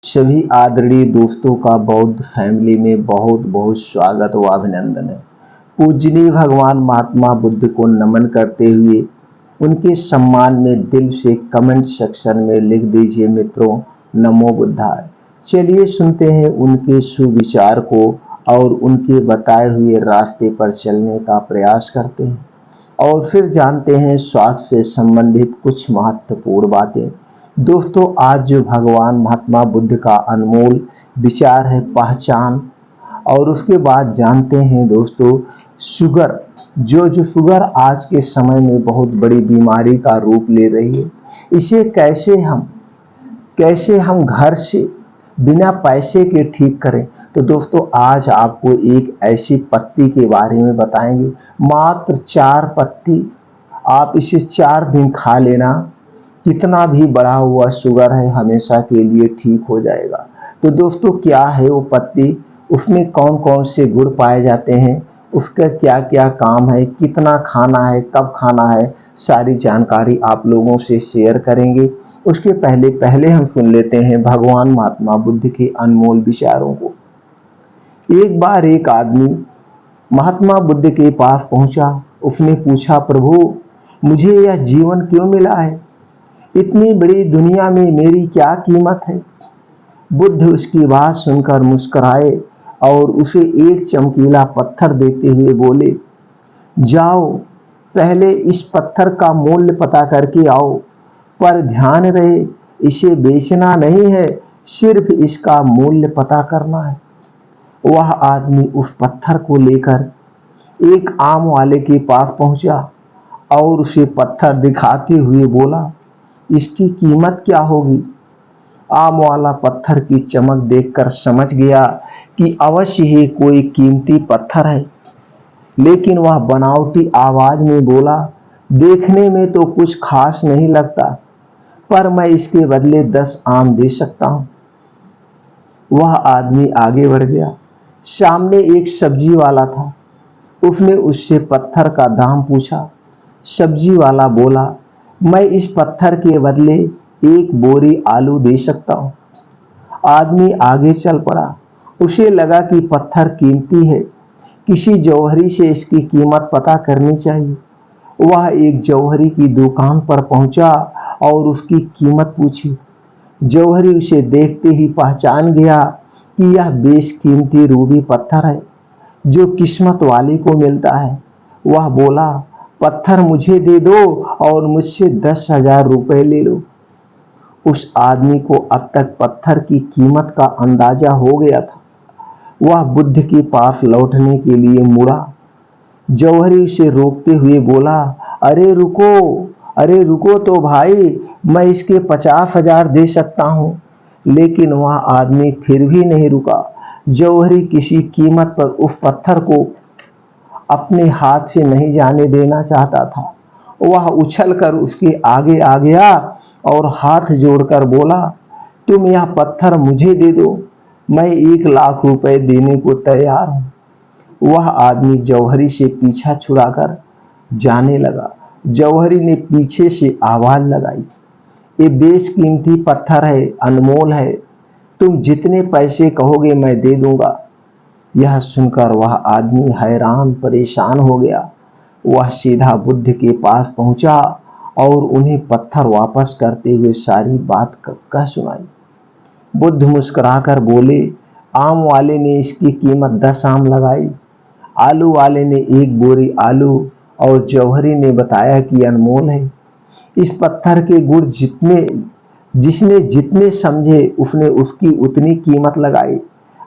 सभी आदरणीय दोस्तों का बौद्ध फैमिली में बहुत बहुत स्वागत व अभिनंदन है। पूजनीय भगवान महात्मा बुद्ध को नमन करते हुए उनके सम्मान में दिल से कमेंट सेक्शन में लिख दीजिए मित्रों, नमो बुद्धाय। चलिए सुनते हैं उनके सुविचार को और उनके बताए हुए रास्ते पर चलने का प्रयास करते हैं और फिर जानते हैं स्वास्थ्य से संबंधित कुछ महत्वपूर्ण बातें। दोस्तों, आज जो भगवान महात्मा बुद्ध का अनमोल विचार है पहचान, और उसके बाद जानते हैं दोस्तों शुगर, जो शुगर आज के समय में बहुत बड़ी बीमारी का रूप ले रही है, इसे कैसे हम घर से बिना पैसे के ठीक करें। तो दोस्तों, आज आपको एक ऐसी पत्ती के बारे में बताएंगे, मात्र 4 पत्ती, आप इसे 4 दिन खा लेना, कितना भी बढ़ा हुआ शुगर है हमेशा के लिए ठीक हो जाएगा। तो दोस्तों, क्या है वो पत्ती, उसमें कौन कौन से गुण पाए जाते हैं, उसका क्या क्या काम है, कितना खाना है, कब खाना है, सारी जानकारी आप लोगों से शेयर करेंगे। उसके पहले हम सुन लेते हैं भगवान महात्मा बुद्ध के अनमोल विचारों को। एक बार एक आदमी महात्मा बुद्ध के पास पहुंचा। उसने पूछा, प्रभु, मुझे यह जीवन क्यों मिला है? इतनी बड़ी दुनिया में मेरी क्या कीमत है? बुद्ध उसकी बात सुनकर मुस्कुराए और उसे एक चमकीला पत्थर देते हुए बोले, जाओ, पहले इस पत्थर का मूल्य पता करके आओ, पर ध्यान रहे इसे बेचना नहीं है, सिर्फ इसका मूल्य पता करना है। वह आदमी उस पत्थर को लेकर एक आम वाले के पास पहुंचा और उसे पत्थर दिखाते हुए बोला, इसकी कीमत क्या होगी? आम वाला पत्थर की चमक देखकर समझ गया कि अवश्य ही कोई कीमती पत्थर है, लेकिन वह बनावटी आवाज में बोला, देखने में तो कुछ खास नहीं लगता, पर मैं इसके बदले 10 आम दे सकता हूं। वह आदमी आगे बढ़ गया। सामने एक सब्जी वाला था। उसने उससे पत्थर का दाम पूछा। सब्जी वाला बोला, मैं इस पत्थर के बदले 1 बोरी आलू दे सकता हूं। आदमी आगे चल पड़ा। उसे लगा कि पत्थर कीमती है, किसी जौहरी से इसकी कीमत पता करनी चाहिए। वह एक जौहरी की दुकान पर पहुंचा और उसकी कीमत पूछी। जौहरी उसे देखते ही पहचान गया कि यह बेशकीमती रूबी पत्थर है जो किस्मत वाले को मिलता है। वह बोला, पत्थर मुझे दे दो और मुझसे 10,000 रुपए ले लो। उस आदमी को अब तक पत्थर की कीमत का अंदाजा हो गया था। वह बुद्ध के पास लौटने के लिए मुड़ा। जौहरी उसे रोकते हुए बोला, अरे रुको तो भाई, मैं इसके 50,000 दे सकता हूं। लेकिन वह आदमी फिर भी नहीं रुका। जौहरी किसी कीमत पर उस पत्थर को अपने हाथ से नहीं जाने देना चाहता था। वह उछलकर उसके आगे आ गया और हाथ जोड़कर बोला, तुम यह पत्थर मुझे दे दो, मैं 1,00,000 रुपए देने को तैयार हूं। वह आदमी जौहरी से पीछा छुड़ाकर जाने लगा। जौहरी ने पीछे से आवाज लगाई, ये बेशकीमती पत्थर है, अनमोल है, तुम जितने पैसे कहोगे मैं दे दूंगा। यह सुनकर वह आदमी हैरान परेशान हो गया। वह सीधा बुद्ध के पास पहुंचा और उन्हें पत्थर वापस करते हुए सारी बात कह सुनाई। बुद्ध मुस्कुराकर बोले, आम वाले ने इसकी कीमत 10 आम लगाई, आलू वाले ने 1 बोरी आलू, और जौहरी ने बताया कि अनमोल है। इस पत्थर के गुण जिसने जितने समझे उसने उसकी उतनी कीमत लगाई।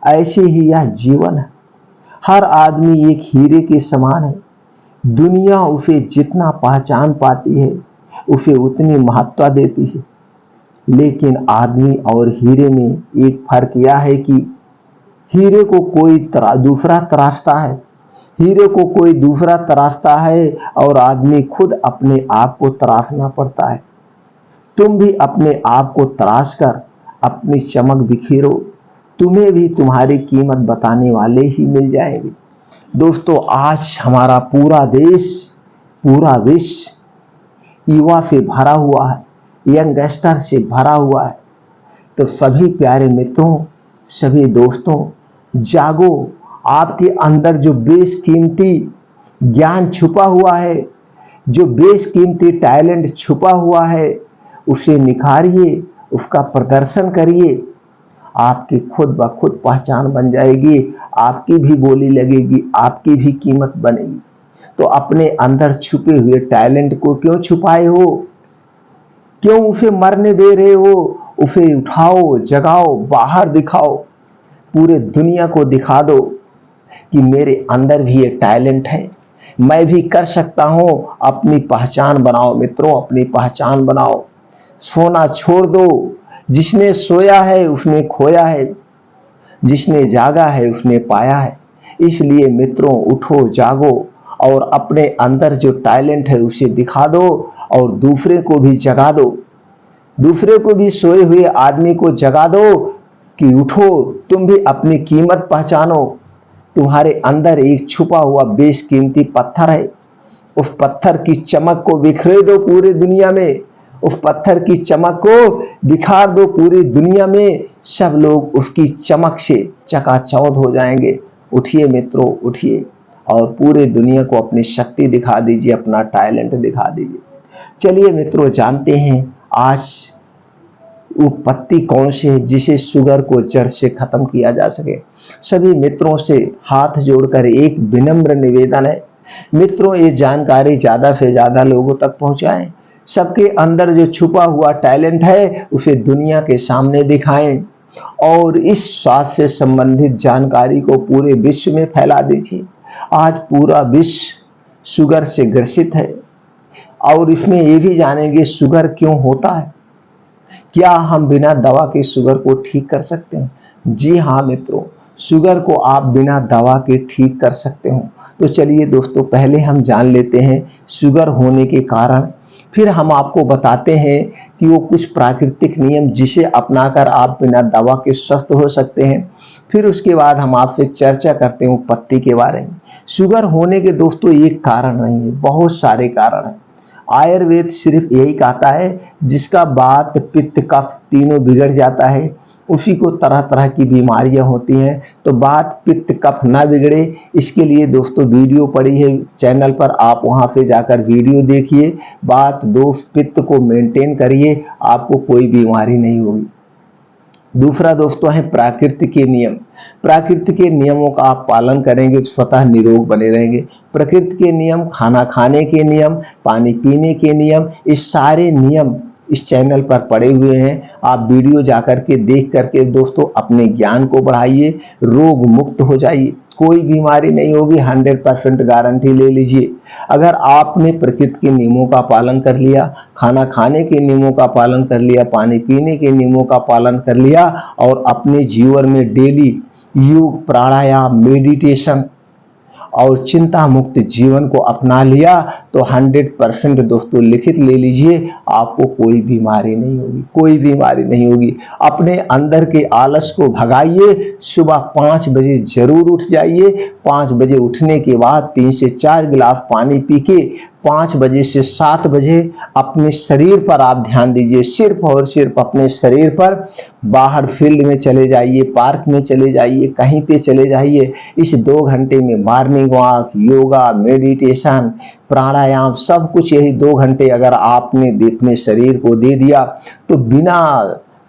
ऐसे ही यह जीवन है। हर आदमी एक हीरे के समान है। दुनिया उसे जितना पहचान पाती है उसे उतनी महत्ता देती है, लेकिन आदमी और हीरे में एक फर्क यह है कि हीरे को कोई दूसरा तराशता है और आदमी खुद अपने आप को तराशना पड़ता है। तुम भी अपने आप को तराश कर अपनी चमक बिखेरो, तुम्हें भी तुम्हारी कीमत बताने वाले ही मिल जाएंगे। दोस्तों, आज हमारा पूरा देश, पूरा विश्व युवा से भरा हुआ है, यंगस्टर से भरा हुआ है। तो सभी प्यारे मित्रों, सभी दोस्तों, जागो। आपके अंदर जो बेशकीमती ज्ञान छुपा हुआ है, जो बेशकीमती टैलेंट छुपा हुआ है, उसे निखारिए, उसका प्रदर्शन करिए। आपकी खुद ब खुद पहचान बन जाएगी, आपकी भी बोली लगेगी, आपकी भी कीमत बनेगी। तो अपने अंदर छुपे हुए टैलेंट को क्यों छुपाए हो? क्यों उसे मरने दे रहे हो? उसे उठाओ, जगाओ, बाहर दिखाओ, पूरे दुनिया को दिखा दो कि मेरे अंदर भी ये टैलेंट है, मैं भी कर सकता हूं। अपनी पहचान बनाओ मित्रों, अपनी पहचान बनाओ। सोना छोड़ दो। जिसने सोया है उसने खोया है, जिसने जागा है उसने पाया है। इसलिए मित्रों, उठो, जागो और अपने अंदर जो टैलेंट है उसे दिखा दो और दूसरे को भी जगा दो। दूसरे को भी, सोए हुए आदमी को जगा दो कि उठो, तुम भी अपनी कीमत पहचानो। तुम्हारे अंदर एक छुपा हुआ बेशकीमती पत्थर है। उस पत्थर की चमक को बिखरे दो पूरी दुनिया में। उस पत्थर की चमक को बिखार दो पूरी दुनिया में। सब लोग उसकी चमक से चकाचौंध हो जाएंगे। उठिए मित्रों, उठिए और पूरे दुनिया को अपनी शक्ति दिखा दीजिए, अपना टैलेंट दिखा दीजिए। चलिए मित्रों, जानते हैं आज वो पत्ती कौन सी है जिसे शुगर को जड़ से खत्म किया जा सके। सभी मित्रों से हाथ जोड़कर एक विनम्र निवेदन है, मित्रों ये जानकारी ज्यादा से ज्यादा लोगों तक पहुंचाएं। सबके अंदर जो छुपा हुआ टैलेंट है उसे दुनिया के सामने दिखाएं और इस स्वास्थ्य से संबंधित जानकारी को पूरे विश्व में फैला दीजिए। आज पूरा विश्व शुगर से ग्रसित है और इसमें ये भी जानेंगे शुगर क्यों होता है। क्या हम बिना दवा के शुगर को ठीक कर सकते हैं? जी हाँ मित्रों, शुगर को आप बिना दवा के ठीक कर सकते हो। तो चलिए दोस्तों, पहले हम जान लेते हैं शुगर होने के कारण, फिर हम आपको बताते हैं कि वो कुछ प्राकृतिक नियम जिसे अपनाकर आप बिना दवा के स्वस्थ हो सकते हैं। फिर उसके बाद हम आपसे चर्चा करते हैं पत्ती के बारे में। शुगर होने के दोस्तों एक कारण नहीं है, बहुत सारे कारण हैं। आयुर्वेद सिर्फ यही कहता है जिसका वात पित्त कफ तीनों बिगड़ जाता है उसी को तरह तरह की बीमारियां होती हैं। तो वात पित्त कफ ना बिगड़े, इसके लिए दोस्तों वीडियो पड़ी है चैनल पर, आप वहां पे जाकर वीडियो देखिए। वात दोष पित्त को मेंटेन करिए, आपको कोई बीमारी नहीं होगी। दूसरा दोस्तों है प्रकृति के नियम। प्रकृति के नियमों का आप पालन करेंगे तो स्वतः निरोग बने रहेंगे। प्रकृति के नियम, खाना खाने के नियम, पानी पीने के नियम, इस सारे नियम इस चैनल पर पड़े हुए हैं। आप वीडियो जाकर के देख करके दोस्तों अपने ज्ञान को बढ़ाइए, रोग मुक्त हो जाइए, कोई बीमारी नहीं होगी, 100% गारंटी ले लीजिए। अगर आपने प्रकृति के नियमों का पालन कर लिया, खाना खाने के नियमों का पालन कर लिया, पानी पीने के नियमों का पालन कर लिया और अपने जीवन में डेली योग, प्राणायाम, मेडिटेशन और चिंता मुक्त जीवन को अपना लिया तो 100% दोस्तों लिखित ले लीजिए, आपको कोई बीमारी नहीं होगी, कोई बीमारी नहीं होगी। अपने अंदर के आलस को भगाइए, सुबह 5 बजे जरूर उठ जाइए। 5 बजे उठने के बाद 3 से 4 गिलास पानी पी के 5 बजे से 7 बजे अपने शरीर पर आप ध्यान दीजिए, सिर्फ और सिर्फ अपने शरीर पर। बाहर फील्ड में चले जाइए, पार्क में चले जाइए, कहीं पे चले जाइए। इस 2 घंटे में मॉर्निंग वॉक, योगा, मेडिटेशन, प्राणायाम, सब कुछ यही 2 घंटे अगर आपने अपने शरीर को दे दिया तो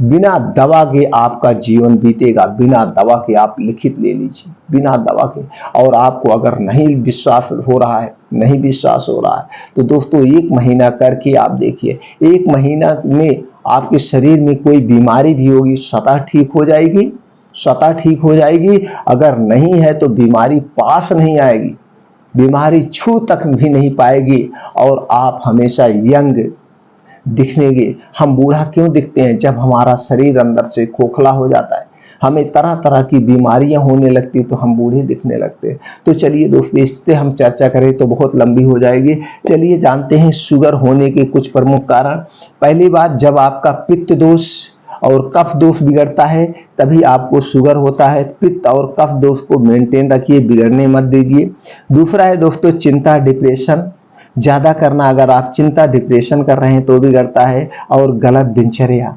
बिना दवा के आपका जीवन बीतेगा। बिना दवा के आप लिखित ले लीजिए, बिना दवा के। और आपको अगर नहीं विश्वास हो रहा है, नहीं विश्वास हो रहा है तो दोस्तों 1 महीना करके आप देखिए। 1 महीना में आपके शरीर में कोई बीमारी भी होगी स्वतः ठीक हो जाएगी, स्वतः ठीक हो जाएगी। अगर नहीं है तो बीमारी पास नहीं आएगी, बीमारी छू तक भी नहीं पाएगी और आप हमेशा यंग दिखेंगे। हम बूढ़ा क्यों दिखते हैं? जब हमारा शरीर अंदर से खोखला हो जाता है, हमें तरह तरह की बीमारियां होने लगती तो हम बूढ़े दिखने लगते हैं। तो चलिए दोस्तों, इस पे हम चर्चा करें तो बहुत लंबी हो जाएगी। चलिए जानते हैं शुगर होने के कुछ प्रमुख कारण। पहली बात, जब आपका पित्त दोष और कफ दोष बिगड़ता है तभी आपको शुगर होता है। पित्त और कफ दोष को मेंटेन रखिए, बिगड़ने मत दीजिए। दूसरा है दोस्तों चिंता, डिप्रेशन ज्यादा करना। अगर आप चिंता डिप्रेशन कर रहे हैं तो बिगड़ता है। और गलत दिनचर्या,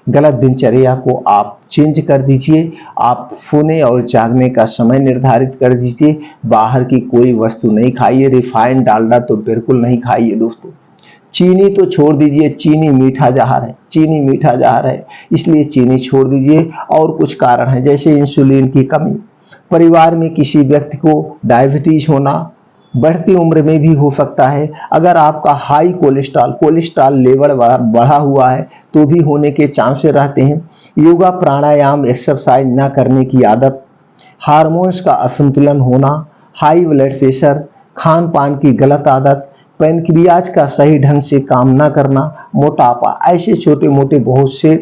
गलत दिनचर्या को आप चेंज कर दीजिए। आप सोने और जागने का समय निर्धारित कर दीजिए। बाहर की कोई वस्तु नहीं खाइए, रिफाइंड डालडा तो बिल्कुल नहीं खाइए दोस्तों। चीनी तो छोड़ दीजिए, चीनी मीठा जहर है, चीनी मीठा जहर है, इसलिए चीनी छोड़ दीजिए। और कुछ कारण है जैसे इंसुलिन की कमी, परिवार में किसी व्यक्ति को डायबिटीज होना, बढ़ती उम्र में भी हो सकता है। अगर आपका हाई कोलेस्ट्रॉल लेवल बढ़ा हुआ है तो भी होने के चांस रहते हैं। योगा प्राणायाम एक्सरसाइज न करने की आदत, हार्मोन्स का असंतुलन होना, हाई ब्लड प्रेशर, खान पान की गलत आदत, पैनक्रियाज का सही ढंग से काम न करना, मोटापा, ऐसे छोटे मोटे बहुत से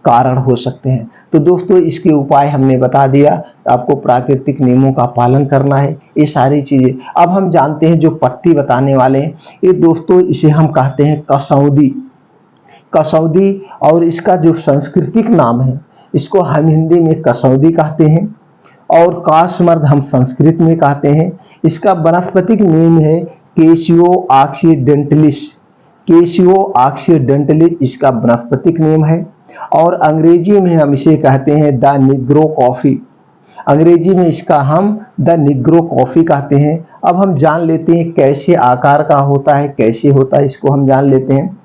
कारण हो सकते हैं। तो दोस्तों इसके उपाय हमने बता दिया। आपको प्राकृतिक नियमों का पालन करना है, ये सारी चीजें। अब हम जानते हैं जो पत्ती बताने वाले हैं, ये दोस्तों इसे हम कहते हैं कसौदी। कसौदी, और इसका जो सांस्कृतिक नाम है, इसको हम हिंदी में कसौदी कहते हैं और काशमर्द हम संस्कृत में कहते हैं। इसका वनस्पतिक नेम है केशियो ऑक्सीडेंटलिस। केशियो ऑक्सीडेंटलिस इसका वनस्पतिक नेम है। और अंग्रेजी में हम इसे कहते हैं द निग्रो कॉफी। अंग्रेजी में इसका हम द निग्रो कॉफी कहते हैं। अब हम जान लेते हैं कैसे आकार का होता है, कैसे होता है, इसको हम जान लेते हैं।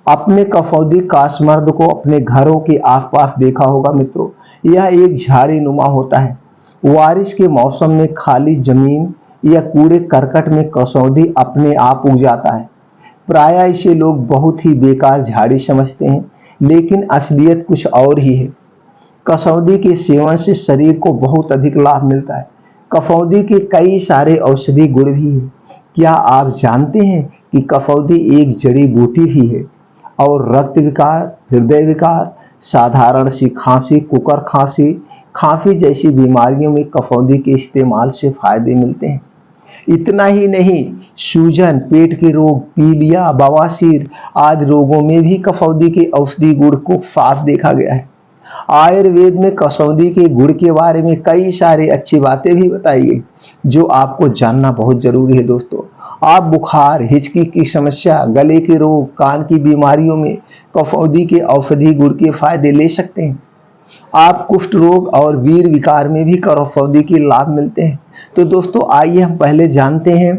अपने कफौदी काशमर्द को अपने घरों के आसपास देखा होगा मित्रों। यह एक झाड़ी नुमा होता है। बारिश के मौसम में खाली जमीन या कूड़े करकट में कसौदी अपने आप उग जाता है। प्रायः इसे लोग बहुत ही बेकार झाड़ी समझते हैं, लेकिन असलियत कुछ और ही है। कसौदी के सेवन से शरीर को बहुत अधिक लाभ मिलता है। कसौदी के कई सारे औषधि गुण भी हैं। क्या आप जानते हैं कि कसौदी एक जड़ी बूटी भी है और रक्त विकार, हृदय विकार, साधारण सी खांसी, कुकर खांसी, खांसी जैसी बीमारियों में कसौदी के इस्तेमाल से फायदे मिलते हैं। इतना ही नहीं, सूजन, पेट के रोग, पीलिया, बवासीर आदि रोगों में भी कसौदी के औषधि गुण को साफ देखा गया है। आयुर्वेद में कसौदी के गुण के बारे में कई सारी अच्छी बातें भी बताई गई, जो आपको जानना बहुत जरूरी है दोस्तों। आप बुखार, हिचकी की समस्या, गले के रोग, कान की बीमारियों में कसौदी के औषधि गुण के फायदे ले सकते हैं। आप कुष्ठ रोग और वीर विकार में भी कसौदी के लाभ मिलते हैं। तो दोस्तों आइए हम पहले जानते हैं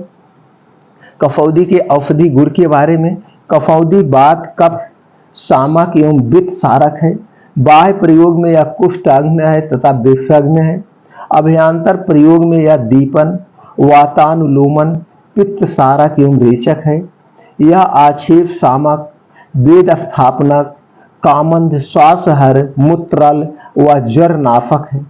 कसौदी के औषधि गुण के बारे में। कसौदी वात, कफ, सामक एवं पित्त सारक है। बाह्य प्रयोग में यह कुष्ठाग्न है तथा विषाग्न है। अभ्यंतर प्रयोग में यह दीपन, वातानुलोमन, पित्त सारक एवं रेचक है। यह आक्षेप शामक, वेद स्थापनक, कामंद, श्वासहर, मूत्रल व जर नाफक है।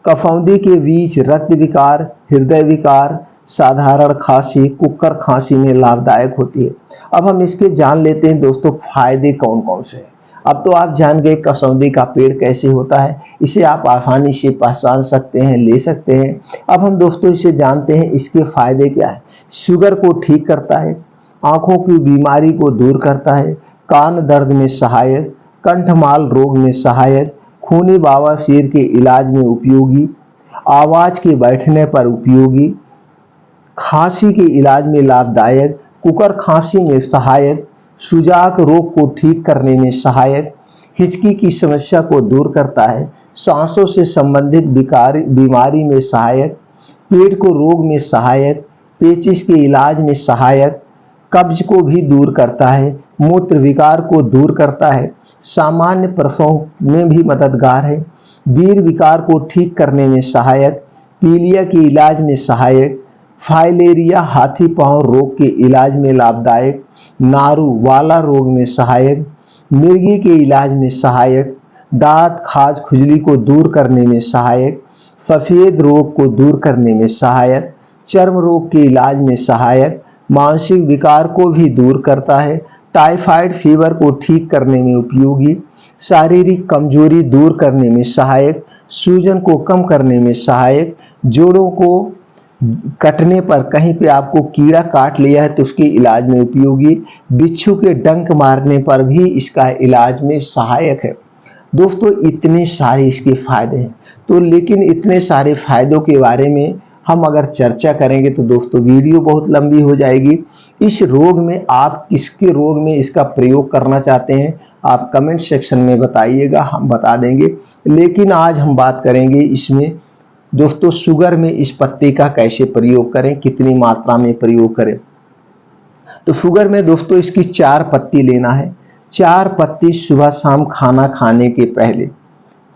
कसौदी के बीज रक्त विकार, हृदय विकार, साधारण खांसी, कुकर खांसी में लाभदायक होती है। अब हम इसके जान लेते हैं दोस्तों फायदे कौन कौन से हैं। अब तो आप जान गए कसौदी का पेड़ कैसे होता है, इसे आप आसानी से पहचान सकते हैं, ले सकते हैं। अब हम दोस्तों इसे जानते हैं इसके फायदे क्या है। शुगर को ठीक करता है, आंखों की बीमारी को दूर करता है, कान दर्द में सहायक, कंठमाल रोग में सहायक, खूनी बवासीर के इलाज में उपयोगी, आवाज के बैठने पर उपयोगी, खांसी के इलाज में लाभदायक, कुकर खांसी में सहायक, सुजाक रोग को ठीक करने में सहायक, हिचकी की समस्या को दूर करता है, सांसों से संबंधित बीमारी में सहायक, पेट को रोग में सहायक, पेचिश के इलाज में सहायक, कब्ज को भी दूर करता है, मूत्र विकार को दूर करता है, सामान्य प्रसव में भी मददगार है, वीर विकार को ठीक करने में सहायक, पीलिया के इलाज में सहायक, फाइलेरिया हाथी पांव रोग के इलाज में लाभदायक, नारू वाला रोग में सहायक, मिर्गी के इलाज में सहायक, दांत खाज खुजली को दूर करने में सहायक, सफेद रोग को दूर करने में सहायक, चर्म रोग के इलाज में सहायक, मानसिक विकार को भी दूर करता है, टाइफाइड फीवर को ठीक करने में उपयोगी, शारीरिक कमजोरी दूर करने में सहायक, सूजन को कम करने में सहायक, जोड़ों को कटने पर कहीं पे आपको कीड़ा काट लिया है तो उसके इलाज में उपयोगी, बिच्छू के डंक मारने पर भी इसका इलाज में सहायक है। दोस्तों इतने सारे इसके फायदे हैं, तो लेकिन इतने सारे फायदों के बारे में हम अगर चर्चा करेंगे तो दोस्तों वीडियो बहुत लंबी हो जाएगी। इस रोग में आप किसके रोग में इसका प्रयोग करना चाहते हैं आप कमेंट सेक्शन में बताइएगा, हम बता देंगे। लेकिन आज हम बात करेंगे इसमें दोस्तों शुगर में इस पत्ते का कैसे प्रयोग करें, कितनी मात्रा में प्रयोग करें। तो शुगर में दोस्तों इसकी 4 पत्ती लेना है। 4 पत्ती सुबह शाम खाना खाने के पहले,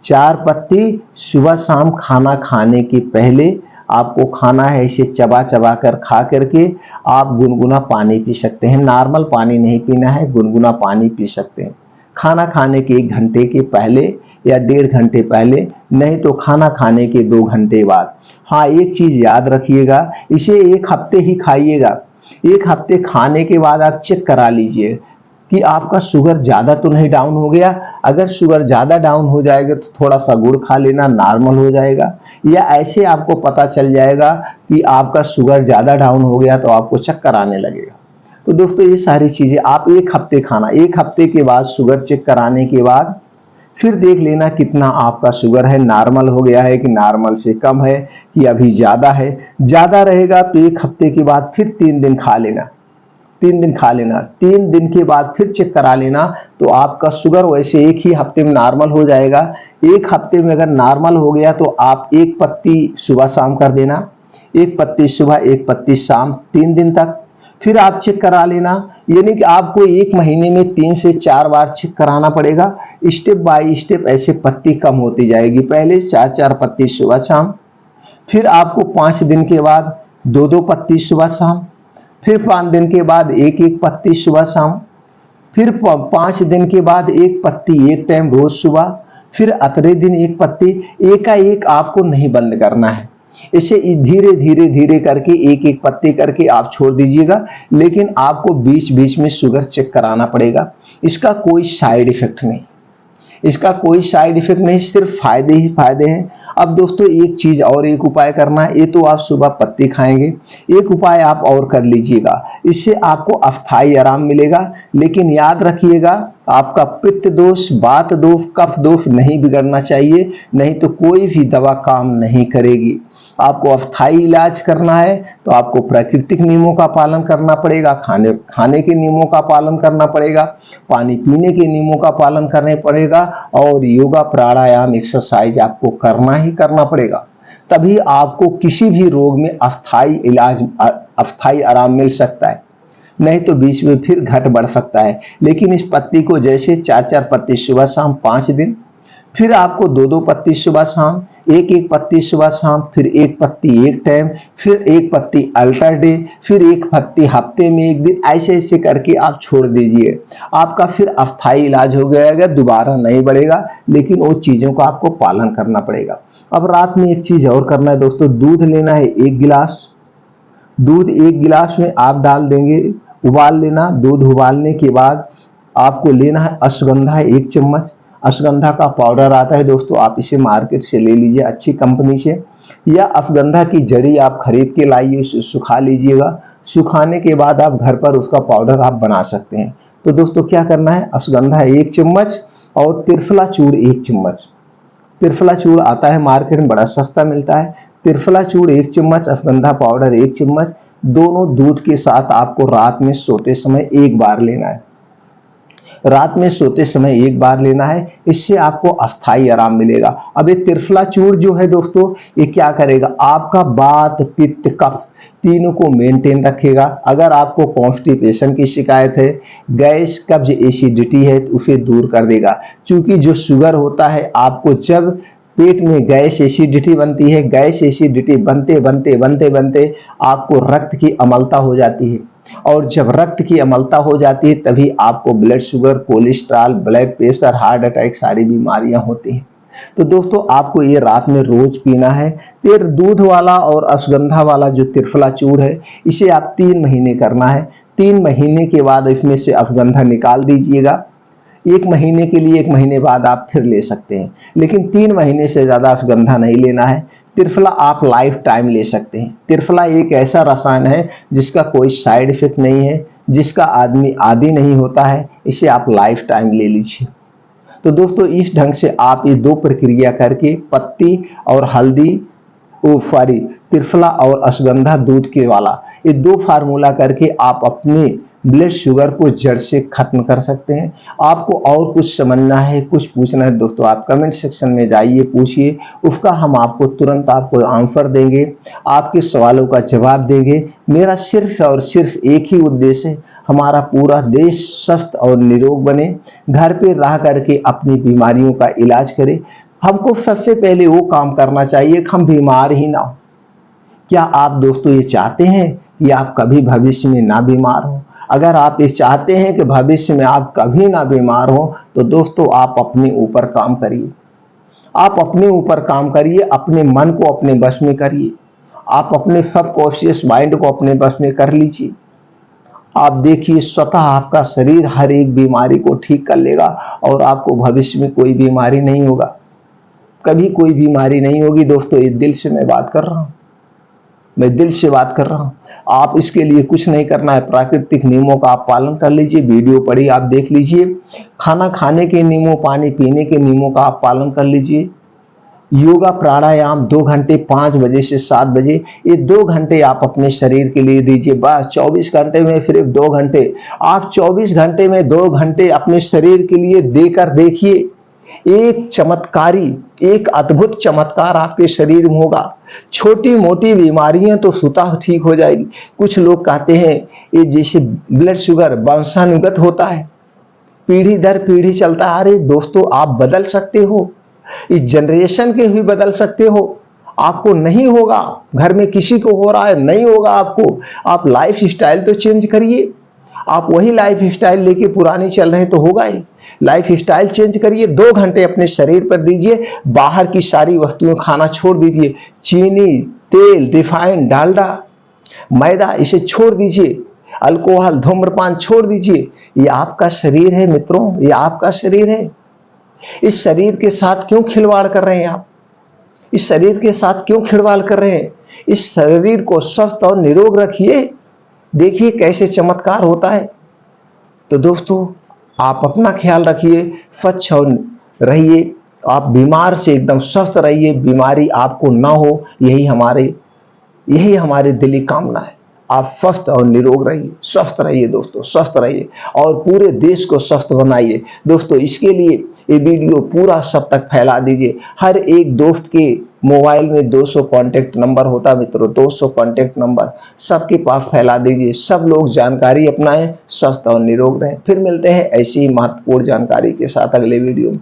4 पत्ती सुबह शाम खाना खाने के पहले आपको खाना है। इसे चबा चबा कर खा करके आप गुनगुना पानी पी सकते हैं। नॉर्मल पानी नहीं पीना है, गुनगुना पानी पी सकते हैं। खाना खाने के 1 घंटे के पहले या 1.5 घंटे पहले, नहीं तो खाना खाने के 2 घंटे बाद। हाँ, एक चीज याद रखिएगा, इसे 1 हफ्ते ही खाइएगा। 1 हफ्ते खाने के बाद आप चेक करा लीजिए कि आपका शुगर ज्यादा तो नहीं डाउन हो गया। अगर शुगर ज्यादा डाउन हो जाएगा तो थोड़ा सा गुड़ खा लेना, नॉर्मल हो जाएगा। या ऐसे आपको पता चल जाएगा कि आपका शुगर ज्यादा डाउन हो गया तो आपको चक्कर आने लगेगा। तो दोस्तों ये सारी चीजें आप 1 हफ्ते खाना, 1 हफ्ते के बाद शुगर चेक कराने के बाद फिर देख लेना कितना आपका शुगर है, नॉर्मल हो गया है कि नॉर्मल से कम है कि अभी ज्यादा है। ज्यादा रहेगा तो 1 हफ्ते के बाद फिर 3 दिन खा लेना, 3 दिन खा लेना। 3 दिन के बाद फिर चेक करा लेना तो आपका शुगर वैसे 1 ही हफ्ते में नॉर्मल हो जाएगा। 1 हफ्ते में अगर नॉर्मल हो गया तो आप 1 पत्ती सुबह शाम कर देना, 1 पत्ती सुबह 1 पत्ती शाम, 3 दिन तक। फिर आप चेक करा लेना, यानी कि आपको 1 महीने में 3 से 4 बार चेक कराना पड़ेगा। स्टेप बाय स्टेप ऐसे पत्ती कम होती जाएगी। पहले 4-4 पत्ती सुबह शाम, फिर आपको 5 दिन के बाद 2-2 पत्ती सुबह शाम, फिर 5 दिन के बाद 1-1 पत्ती सुबह शाम, फिर 5 दिन के बाद 1 पत्ती 1 टाइम रोज सुबह, फिर अगले दिन 1 पत्ती। एकाएक आपको नहीं बंद करना है, इसे धीरे धीरे धीरे करके 1-1 पत्ती करके आप छोड़ दीजिएगा। लेकिन आपको बीच बीच में शुगर चेक कराना पड़ेगा। इसका कोई साइड इफेक्ट नहीं, इसका कोई साइड इफेक्ट नहीं, सिर्फ फायदे ही फायदे हैं। अब दोस्तों एक चीज और, एक उपाय करना है। ये तो आप सुबह पत्ती खाएंगे, एक उपाय आप और कर लीजिएगा, इससे आपको अस्थायी आराम मिलेगा। लेकिन याद रखिएगा, आपका पित्त दोष, वात दोष, कफ दोष नहीं बिगड़ना चाहिए, नहीं तो कोई भी दवा काम नहीं करेगी। आपको अस्थायी इलाज करना है तो आपको प्राकृतिक नियमों का पालन करना पड़ेगा, खाने के नियमों का पालन करना पड़ेगा, पानी पीने के नियमों का पालन करना पड़ेगा, और योगा, प्राणायाम, एक्सरसाइज आपको करना ही करना पड़ेगा। तभी आपको किसी भी रोग में अस्थायी इलाज, अस्थायी आराम मिल सकता है, नहीं तो बीच में फिर घट बढ़ सकता है। लेकिन इस पत्ती को जैसे 4-4 पत्ती सुबह शाम 5 दिन, फिर आपको 2-2 पत्ती सुबह शाम, 1-1 पत्ती सुबह शाम, फिर 1 पत्ती 1 टाइम, फिर 1 पत्ती अल्टर डे, फिर 1 पत्ती हफ्ते में 1 दिन, ऐसे ऐसे करके आप छोड़ दीजिए। आपका फिर अस्थायी इलाज हो जाएगा, दोबारा नहीं बढ़ेगा। लेकिन वो चीजों का आपको पालन करना पड़ेगा। अब रात में एक चीज और करना है दोस्तों, दूध लेना है 1 गिलास। दूध 1 गिलास में आप डाल देंगे, उबाल लेना। दूध उबालने के बाद आपको लेना है अश्वगंधा 1 चम्मच। अश्वगंधा का पाउडर आता है दोस्तों, आप इसे मार्केट से ले लीजिए अच्छी कंपनी से, या अश्वगंधा की जड़ी आप खरीद के लाइए, उसे सुखा लीजिएगा। सुखाने के बाद आप घर पर उसका पाउडर आप बना सकते हैं। तो दोस्तों क्या करना है, अश्वगंधा 1 चम्मच और त्रिफला चूर्ण 1 चम्मच। त्रिफला चूर्ण आता है मार्केट में, बड़ा सस्ता मिलता है। त्रिफला चूर्ण 1 चम्मच, अश्वगंधा पाउडर 1 चम्मच, दोनों दूध के साथ आपको रात में सोते समय 1 बार लेना है। रात में सोते समय 1 बार लेना है, इससे आपको अस्थायी आराम मिलेगा। अब ये त्रिफला चूर्ण जो है दोस्तों, ये क्या करेगा, आपका वात, पित्त, कफ तीनों को मेंटेन रखेगा। अगर आपको कॉन्स्टिपेशन की शिकायत है, गैस, कब्ज, एसिडिटी है, तो उसे दूर कर देगा। क्योंकि जो शुगर होता है, आपको जब पेट में गैस एसिडिटी बनती है, गैस एसिडिटी बनते बनते बनते बनते आपको रक्त की अम्लता हो जाती है, और जब रक्त की अम्लता हो जाती है तभी आपको blood sugar, cholesterol, blood pressure, heart attack सारी बीमारियां होती हैं। तो दोस्तों आपको ये रात में रोज पीना है। फिर दूध वाला और अश्वगंधा वाला जो त्रिफला चूर्ण है, इसे आप 3 महीने करना है। 3 महीने के बाद इसमें से अश्वगंधा निकाल दीजिएगा। 1 महीने के लिए, 1 महीने बाद आप फिर ले सकते हैं, लेकिन 3 महीने से ज्यादा अश्वगंधा नहीं लेना है। त्रिफला आप लाइफ टाइम ले सकते हैं। त्रिफला एक ऐसा रसायन है जिसका कोई साइड इफेक्ट नहीं है, जिसका आदमी आदी नहीं होता है, इसे आप लाइफ टाइम ले लीजिए। तो दोस्तों इस ढंग से आप ये 2 प्रक्रिया करके, पत्ती और हल्दी, त्रिफला और अश्वगंधा दूध के वाला, ये 2 फार्मूला करके आप अपने ब्लड शुगर को जड़ से खत्म कर सकते हैं। आपको और कुछ समझना है, कुछ पूछना है दोस्तों, आप कमेंट सेक्शन में जाइए, पूछिए, उसका हम आपको तुरंत आपको आंसर देंगे, आपके सवालों का जवाब देंगे। मेरा सिर्फ और सिर्फ एक ही उद्देश्य है, हमारा पूरा देश स्वस्थ और निरोग बने, घर पे रह करके अपनी बीमारियों का इलाज करे। हमको सबसे पहले वो काम करना चाहिए कि हम बीमार ही ना हो। क्या आप दोस्तों ये चाहते हैं कि आप कभी भविष्य में ना बीमार हो? अगर आप ये चाहते हैं कि भविष्य में आप कभी ना बीमार हो, तो दोस्तों आप अपने ऊपर काम करिए। आप अपने ऊपर काम करिए, अपने मन को अपने बस में करिए, आप अपने सबकॉन्शियस माइंड को अपने बस में कर लीजिए। आप देखिए स्वतः आपका शरीर हर एक बीमारी को ठीक कर लेगा और आपको भविष्य में कोई बीमारी नहीं होगा, कभी कोई बीमारी नहीं होगी। दोस्तों ये दिल से मैं बात कर रहा हूं, मैं दिल से बात कर रहा हूं। आप इसके लिए कुछ नहीं करना है, प्राकृतिक नियमों का आप पालन कर लीजिए, वीडियो पढ़ी आप देख लीजिए, खाना खाने के नियमों, पानी पीने के नियमों का आप पालन कर लीजिए, योगा प्राणायाम 2 घंटे 5 बजे से 7 बजे, ये 2 घंटे आप अपने शरीर के लिए दीजिए। बस 24 घंटे में सिर्फ 2 घंटे, आप 24 घंटे में 2 घंटे अपने शरीर के लिए देकर देखिए, एक चमत्कारी, एक अद्भुत चमत्कार आपके शरीर में होगा। छोटी मोटी बीमारियां तो स्वतः ठीक हो जाएगी। कुछ लोग कहते हैं ये जैसे ब्लड शुगर वंशानुगत होता है, पीढ़ी दर पीढ़ी चलता है। अरे दोस्तों आप बदल सकते हो, इस जनरेशन के भी बदल सकते हो। आपको नहीं होगा, घर में किसी को हो रहा है, नहीं होगा आपको, आप लाइफ स्टाइल तो चेंज करिए। आप वही लाइफ स्टाइल लेके पुरानी चल रहे हैं तो होगा ही। लाइफ स्टाइल चेंज करिए, 2 घंटे अपने शरीर पर दीजिए, बाहर की सारी वस्तुएं खाना छोड़ दीजिए, चीनी, तेल, रिफाइंड, डालडा, मैदा इसे छोड़ दीजिए, अल्कोहल, धूम्रपान छोड़ दीजिए। ये आपका शरीर है मित्रों, ये आपका शरीर है। इस शरीर के साथ क्यों खिलवाड़ कर रहे हैं आप? इस शरीर के साथ क्यों खिलवाड़ कर रहे हैं? इस शरीर को स्वस्थ और निरोग रखिए, देखिए कैसे चमत्कार होता है। तो दोस्तों आप अपना ख्याल रखिए, स्वच्छ और रहिए, आप बीमार से एकदम स्वस्थ रहिए, बीमारी आपको ना हो, यही हमारी दिली कामना है। आप स्वस्थ और निरोग रहिए, स्वस्थ रहिए दोस्तों, स्वस्थ रहिए और पूरे देश को स्वस्थ बनाइए। दोस्तों इसके लिए ये वीडियो पूरा सब तक फैला दीजिए। हर एक दोस्त के मोबाइल में 200 कॉन्टेक्ट नंबर होता है मित्रों, 200 कॉन्टेक्ट नंबर सबके पास फैला दीजिए। सब लोग जानकारी अपनाएं, स्वस्थ और निरोग रहें। फिर मिलते हैं ऐसी ही महत्वपूर्ण जानकारी के साथ अगले वीडियो में।